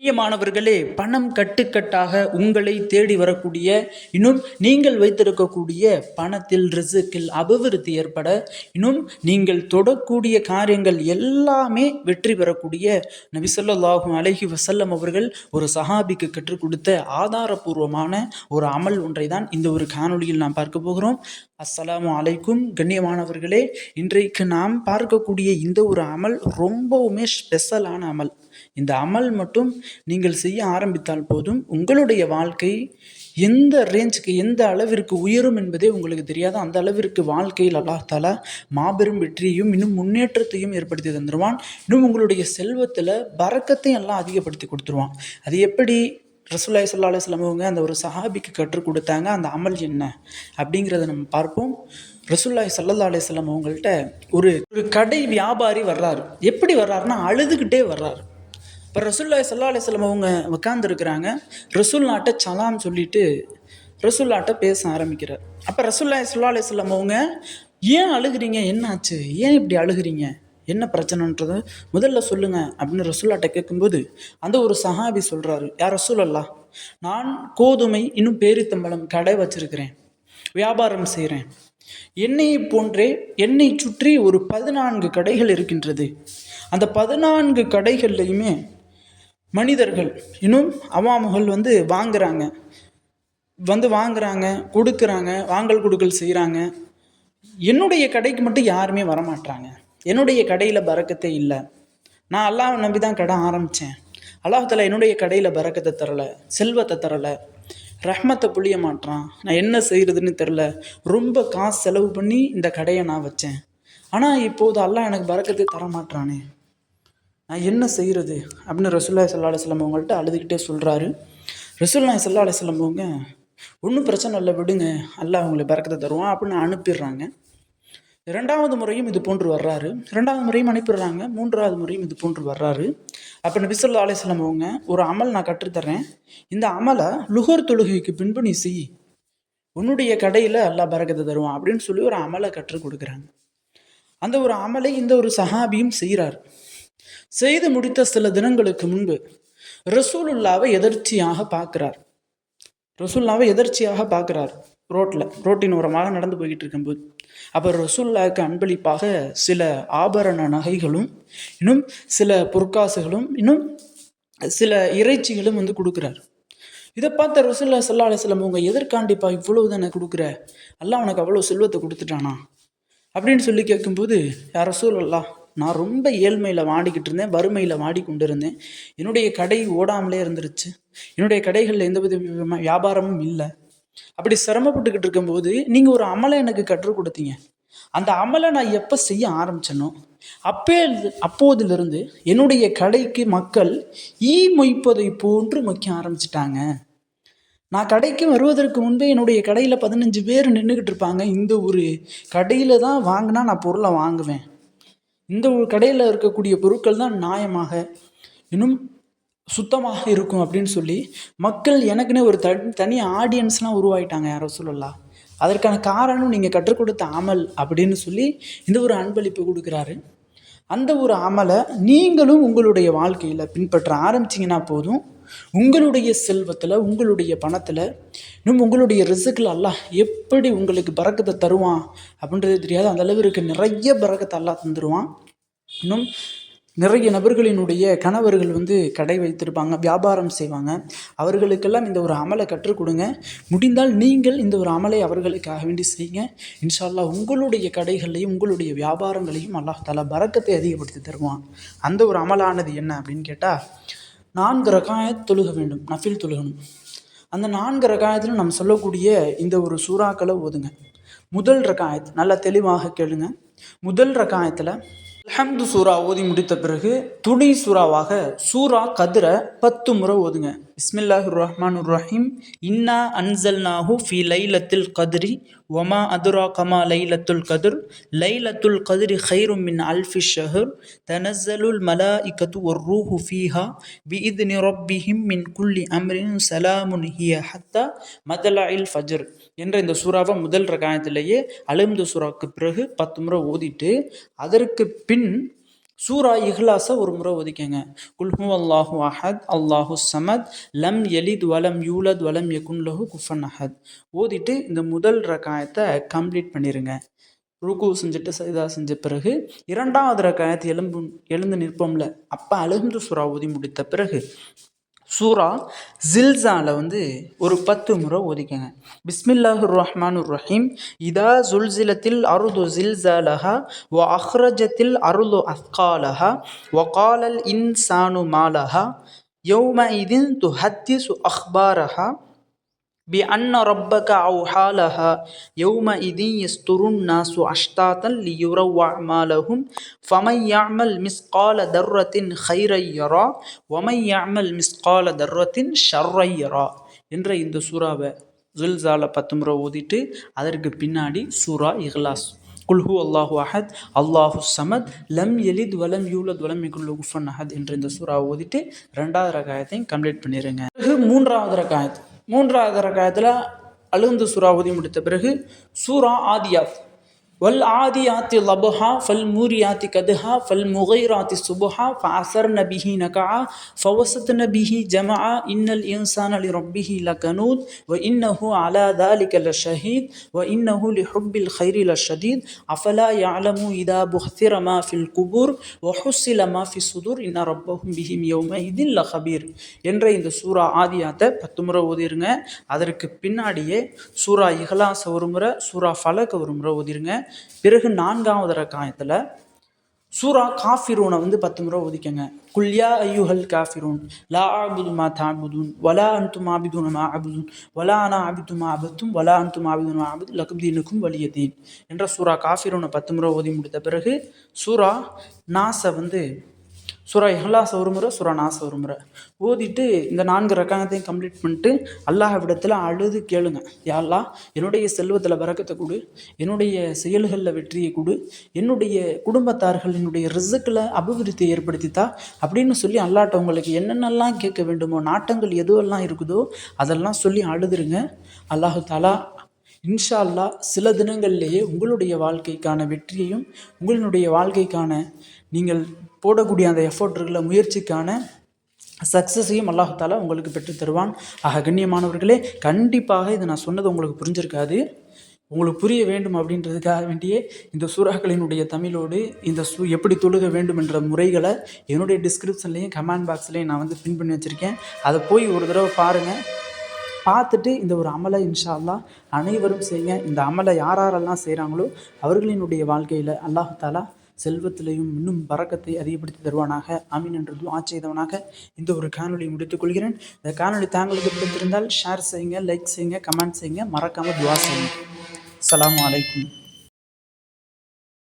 பிரியமானவர்களே, பணம் கட்டுக்கட்டாக உங்களை தேடி வரக்கூடிய, இன்னும் நீங்கள் வைத்திருக்கக்கூடிய பணத்தில் ரிசுக்கில் அபிவிருத்தி ஏற்பட, இன்னும் நீங்கள் தொடக்கூடிய காரியங்கள் எல்லாமே வெற்றி பெறக்கூடிய நபி ஸல்லல்லாஹு அலைஹி வஸல்லம் அவர்கள் ஒரு சஹாபிக்கு கற்றுக் கொடுத்த ஆதாரபூர்வமான ஒரு அமல் ஒன்றை தான் இந்த ஒரு காணொளியில் நாம் பார்க்க போகிறோம். அஸ்ஸலாமு அலைக்கும். கண்ணியமானவர்களே, இன்றைக்கு நாம் பார்க்கக்கூடிய இந்த ஒரு அமல் ரொம்பவுமே ஸ்பெஷலான அமல். இந்த அமல் மட்டும் நீங்கள் செய்ய ஆரம்பித்தால் போதும், உங்களுடைய வாழ்க்கை எந்த ரேஞ்சுக்கு எந்த அளவிற்கு உயரும் என்பதே உங்களுக்கு தெரியாது. அந்த அளவிற்கு வாழ்க்கையில் அல்லாஹ் தஆலா மாபெரும் வெற்றியையும் இன்னும் முன்னேற்றத்தையும் ஏற்படுத்தி தந்துடுவான். இன்னும் உங்களுடைய செல்வத்தில் பரக்கத்தையும் எல்லாம் அதிகப்படுத்தி கொடுத்துருவான். அது எப்படி ரசூலுல்லாஹி ஸல்லல்லாஹு அலைஹி வஸல்லம் அவங்க அந்த ஒரு சஹாபிக்கு கற்றுக் கொடுத்தாங்க, அந்த அமல் என்ன அப்படிங்கிறத நம்ம பார்ப்போம். ரசூலுல்லாஹி ஸல்லல்லாஹு அலைஹி வஸல்லம் அவங்கள்ட்ட ஒரு கடை வியாபாரி வர்றாரு. எப்படி வர்றாருன்னா அழுதுகிட்டே வர்றாரு. இப்போ ரசூலுல்லாஹி ஸல்லல்லாஹு அலைஹி வஸல்லம் அவங்க உட்காந்துருக்குறாங்க. ரசூலுல்லாஹ்ட்ட சலாம் சொல்லிட்டு ரசூலுல்லாஹ்ட்ட பேச ஆரம்பிக்கிறார். அப்போ ரசூலுல்லாஹி ஸல்லல்லாஹு அலைஹி வஸல்லம் அவங்க, ஏன் அழுகிறீங்க, என்னாச்சு, ஏன் இப்படி அழுகிறீங்க, என்ன பிரச்சனைன்றதை முதல்ல சொல்லுங்க அப்படின்னு ரசூலுல்லாஹ்ட்ட கேட்கும்போது, அந்த ஒரு சஹாபி சொல்கிறாரு, யார் ரசூலல்லாஹ், நான் கோதுமை இன்னும் பேரித்தம்பழம் கடை வச்சிருக்கிறேன், வியாபாரம் செய்கிறேன். என்னையை போன்றே என்னை சுற்றி ஒரு 14 கடைகள் இருக்கின்றது. அந்த 14 கடைகள்லையுமே மனிதர்கள் இன்னும் அவாமுகள் வாங்குறாங்க, கொடுக்குறாங்க, வாங்கல் கொடுக்கல் செய்கிறாங்க. என்னுடைய கடைக்கு மட்டும் யாருமே வரமாட்டாங்க. என்னுடைய கடையில் பரக்கத்தே இல்லை. நான் அல்லாஹ்வை நம்பி தான் கடை ஆரம்பித்தேன். அல்லாஹ் தஆலா என்னுடைய கடையில் பரக்கத்தை தரலை, செல்வத்தை தரலை, ரஹ்மத்தை புளிய மாட்டான். நான் என்ன செய்கிறதுன்னு தெரில. ரொம்ப காசு செலவு பண்ணி இந்த கடையை நான் வச்சேன். ஆனால் இப்போது அல்லாஹ் எனக்கு பரக்கத்தை தரமாட்டானே, நான் என்ன செய்கிறது அப்படின்னு ரசூலுல்லாஹி ஸல்லல்லாஹு அலைஹி வஸல்லம் அவங்கள்ட்ட அழுதுகிட்டே சொல்கிறாரு. ரசூலுல்லாஹி ஸல்லல்லாஹு அலைஹி வஸல்லம் அவங்க, ஒன்றும் பிரச்சனை இல்லை, விடுங்க, அல்லாஹ் அவங்களுக்கு பரக்கத்தை தருவான் அப்படின்னு அனுப்பிடுறாங்க. 2வது முறையும் இது போன்று வர்றாரு. 2வது முறையும் அனுப்பிடுறாங்க. 3வது முறையும் இது போன்று வர்றாரு. அப்போ நபி ஸல்லல்லாஹு அலைஹி வஸல்லம் அவங்க, ஒரு அமல் நான் கற்றுத்தர்றேன், இந்த அமலை லுஹர் தொழுகைக்கு பின்பு நீ செய், உன்னுடைய கடையில் அல்லாஹ் பரக்கத்தை தருவான் அப்படின்னு சொல்லி ஒரு அமலை கற்றுக் கொடுக்குறாங்க. அந்த ஒரு அமலை இந்த ஒரு சஹாபியும் செய்கிறார். செய்து முடித்த சில தினங்களுக்கு முன்பு ரசூலுல்லாவை எதர்ச்சியாக பார்க்குறார். ரோட்டின் ஓரமாக நடந்து போய்கிட்டு இருக்கும்போது, அப்போ ரசூலுல்லாவுக்கு அன்பளிப்பாக சில ஆபரண நகைகளும் இன்னும் சில பொற்காசுகளும் இன்னும் சில இறைச்சிகளும் கொடுக்குறார். இதை பார்த்த ரசூலுல்லாஹி ஸல்லல்லாஹு அலைஹி வஸல்லம் அவங்க, எதற்காண்டிப்பா இவ்வளவு தானே கொடுக்குற, அல்லாஹ் உனக்கு அவ்வளோ செல்வத்தை கொடுத்துட்டானா அப்படின்னு சொல்லி கேட்கும்போது, யார் ரசூலல்லாஹ், நான் ரொம்ப ஏழ்மையில் வாடிக்கிட்டு இருந்தேன், வறுமையில் வாடிக்கொண்டு இருந்தேன். என்னுடைய கடை ஓடாமலே இருந்துருச்சு. என்னுடைய கடைகளில் எந்தவித வியாபாரமும் இல்லை. அப்படி சிரமப்பட்டுக்கிட்டு இருக்கும்போது நீங்கள் ஒரு அமலை எனக்கு கற்றுக் கொடுத்தீங்க. அந்த அமலை நான் எப்போ செய்ய ஆரம்பிச்சேனோ அப்போதிலிருந்து என்னுடைய கடைக்கு மக்கள் மொய்ப்பதை போன்று மொய்க்க ஆரம்பிச்சிட்டாங்க. நான் கடைக்கு வருவதற்கு முன்பே என்னுடைய கடையில் 15 பேர் நின்றுக்கிட்டு இருப்பாங்க. இந்த ஒரு கடையில் தான் வாங்கினா நான் பொருளை வாங்குவேன். இந்த ஒரு கடையில் இருக்கக்கூடிய பொருட்கள் தான் நியாயமாக இன்னும் சுத்தமாக இருக்கும் அப்படின்னு சொல்லி மக்கள் எனக்குன்னே ஒரு தனி ஆடியன்ஸ்லாம் உருவாயிட்டாங்க. யாரோ சொல்லலாம், அதற்கான காரணம் நீங்கள் கற்றுக் கொடுத்த அமல் அப்படின்னு சொல்லி இந்த ஒரு அன்பளிப்பு கொடுக்குறாரு. அந்த ஒரு அமலை நீங்களும் உங்களுடைய வாழ்க்கையில் பின்பற்ற ஆரம்பிச்சிங்கன்னா போதும், உங்களுடைய செல்வத்தில், உங்களுடைய பணத்தில், இன்னும் உங்களுடைய ரிஸ்கில் அல்லாஹ் எப்படி உங்களுக்கு பரக்கத்தை தருவான் அப்படின்றது தெரியாது. அந்த அளவிற்கு நிறைய பரக்கத்தை அல்லாஹ் தந்துடுவான். இன்னும் நிறைய நபர்களினுடைய கணவர்கள் கடை வைத்திருப்பாங்க, வியாபாரம் செய்வாங்க. அவர்களுக்கெல்லாம் இந்த ஒரு அமலை கற்றுக் கொடுங்க. முடிந்தால் நீங்கள் இந்த ஒரு அமலை அவர்களுக்காக வேண்டி செய்யுங்க. இன்ஷா அல்லாஹ் உங்களுடைய கடைகளையும் உங்களுடைய வியாபாரங்களையும் அல்லாஹ் தஆலா பரக்கத்தை அதிகப்படுத்தி தருவான். அந்த ஒரு அமலானது என்ன அப்படின்னு கேட்டால், 4 ரகாயத் தொழுக வேண்டும், நஃபில் தொழுகணும். அந்த 4 ரகாயத்தில் நம்ம சொல்லக்கூடிய இந்த ஒரு சூறாக்களை ஓதுங்க. முதல் ரகாயத் நல்லா தெளிவாக கேளுங்க. முதல் ரகாயத்தில் அல்ஹம்து சூரா ஓதி முடித்த பிறகு துணை சூறாவாக சூரா கத்ர 10 முறை ஓதுங்க. பிஸ்மில்லாஹிர் ரஹ்மானிர் ரஹீம். இன்னா அன்சல்நாஹு ஃபி லைலத்தில் கத்ரி வமா அதுராகமா லைலத்துல் கத்ர் லைலத்துல் கத்ரி கைரும் மின் அல்ஃபி ஷஹர் தனஸ்ஸலுல் மலாயிகத்து வர்ரூஹு ஃபீஹா பிஇذن ரப்பிஹிம் மின் குல்லி அம்ரின் சலாமுன் ஹிய ஹத்தா மத்லஇல் ஃபஜ்ர் என்ற இந்த சூறாவை முதல் ரகாயத்திலேயே அல்ஹம்து சூறாவுக்கு பிறகு 10 முறை ஓதிட்டு, அதற்கு பின் சூரா இஹ்லாஸை ஒரு முறை ஒதுக்கங்க. குல்ஹு அல்லாஹு அஹத் அல்லாஹு சமத் லம் எலித் வலம் யூலத் வலம் யகுன் லஹு குஃபன் அஹத் ஓதிட்டு இந்த முதல் ரக்காயத்தை கம்ப்ளீட் பண்ணிடுங்க. ருக்கு செஞ்சுட்டு சைதா செஞ்ச பிறகு இரண்டாவது ரக்காயத்தை எழுந்து நிற்போம்ல, அப்போ அல்ஹம்து சூரா ஓதி முடித்த பிறகு சூரா ஜில்சால ஒரு 10 முறை ஓதிக்கங்க. பிஸ்மில்லாஹிர் ரஹ்மானுர் ரஹீம். இதா ஜுல்சிலத்தில் அருது ஜில்சாலஹா வ அஹ்ரஜத்தில் அருது அஸ்காலஹா வ காலல் இன்சானு மாலஹா யௌமஇதின் துஹத்திசு அஹ்பாரஹா بأن ربك أوحى لها يومئذ يصدر الناس أشتاتا ليروا أعمالهم فمن يعمل مثقال ذرة خيرا يرى ومن يعمل مثقال ذرة شرا يرى என்ற இந்த சூறாவை ஜில்சால 10 முறை ஓதிட்டு அதற்கு பின்னாடி சூரா இஹ்லாஸ் குல்ஹு அல்லாஹு அஹத் அல்லாஹு சமத் லம் எலித் வலம் யூலத் வலம் யகுன் லஹு குஃபுவன் அஹத் என்ற இந்த சூறாவை ஓதிட்டு ரெண்டாவது ரகாயத்தையும் கம்ப்ளீட் பண்ணிடுங்க. பிறகு மூன்றாவது ரகாயத்தில் அல்ஹம்து சூரா ஓதி முடித்த பிறகு சூரா ஆதியாத் வல் ஆதியாத்தி லபஹா ஃபல் மூரியாத்தி கதுஹா ஃபல் முகைராத்தி சுபஹா ஃபஅசர் நபிஹி நகா ஃபவசத் நபிஹி ஜமா இன்னல் இன்சான லி ரப்பிஹி லகனூத் வ இன்னஹு அலா தாலிக லஷஹீத் வ இன்னஹு லிஹுப்பில் கைரி லஷதீத் அஃபலா யஅலமு இதா புஹ்திர மா ஃபில் குபூர் வ ஹுஸ்ஸில மா ஃபி சுதூர் இன்ன ரப்பஹும் பிஹிம் யௌமஇதின் லகபீர் என்ற இந்த சூரா ஆதியாத்தை 10 முறை ஓதிருங்க. அதற்கு பின்னாடியே சூரா இஹ்லாஸ் ஒரு முறை, சூரா ஃபலக் ஒரு முறை ஓதிருங்க. பிறகு 4வது ரக்காயத்தில் சூரா காஃபிரூனை 10 முறை ஒதுக்கங்க. குல்யா ஐயுஹல் காஃபிரூன் லா ஆபுது மா தாபுதூன் வலா அன்தும் ஆபிதுன மா ஆபுதூன் வலா அனா ஆபிது மா ஆபத்தும் வலா அன்தும் ஆபிதுன மா ஆபுது லக்கும் தீனுக்கும் வலியதீன் என்ற சூரா காஃபிரூனை 10 முறை ஓதி முடித்த பிறகு சூரா நாஸை சூரா இஹ்லாஸ் ஒரு முறை, சூரா நாஸ் ஒரு முறை ஓதிட்டு இந்த 4 ரக்காயத்தையும் கம்ப்ளீட் பண்ணிட்டு அல்லாஹ்விடத்தில் அழுது கேளுங்க. யா அல்லாஹ், என்னுடைய செல்வத்தில் பரக்கத்தை கொடு, என்னுடைய செயல்களில் வெற்றியை கொடு, என்னுடைய குடும்பத்தார்கள் என்னுடைய ரிஸ்கில் அபிவிருத்தியை ஏற்படுத்தித்தா அப்படின்னு சொல்லி அல்லாஹ்ட்ட உங்களுக்கு என்னென்னலாம் கேட்க வேண்டுமோ, நாட்டங்கள் எதுவெல்லாம் இருக்குதோ அதெல்லாம் சொல்லி அழுதுருங்க. அல்லாஹு தாலா இன்ஷா அல்லாஹ் சில தினங்கள்லேயே உங்களுடைய வாழ்க்கைக்கான வெற்றியையும் உங்களுடைய வாழ்க்கைக்கான நீங்கள் போடக்கூடிய அந்த எஃபோர்ட் இருக்குல்ல, முயற்சிக்கான சக்ஸஸையும் அல்லாஹாலா உங்களுக்கு பெற்று தருவான். ஆக கண்ணியமானவர்களே, கண்டிப்பாக இது நான் சொன்னது உங்களுக்கு புரிஞ்சிருக்காது. உங்களுக்கு புரிய வேண்டும் அப்படின்றதுக்காக வேண்டியே இந்த சூறாக்களினுடைய தமிழோடு இந்த எப்படி தொழுக வேண்டும் என்ற முறைகளை என்னுடைய டிஸ்கிரிப்ஷன்லேயும் கமெண்ட் பாக்ஸ்லேயும் நான் பின் பண்ணி வச்சுருக்கேன். அதை போய் ஒரு தடவை பாருங்கள். பார்த்துட்டு இந்த ஒரு அமலை இன்ஷா அல்லாஹ் அனைவரும் செய்யுங்க. இந்த அமலை யாரெல்லாம் செய்கிறாங்களோ அவர்களினுடைய வாழ்க்கையில் அல்லாஹாலா செல்வத்திலையும் இன்னும் பரக்கத்தை அதிகப்படுத்தி தருவானாக. ஆமீன் என்று துஆ செய்தவனாக இந்த ஒரு காணொலியை முடித்துக் கொள்கிறேன். இந்த காணொலி தாங்களுக்கு பிடித்திருந்தால் ஷேர் செய்யுங்க, லைக் செய்யுங்க, கமெண்ட் செய்யுங்க, மறக்காமல் துஆ செய்யுங்க. அஸ்ஸலாமு அலைக்கும்.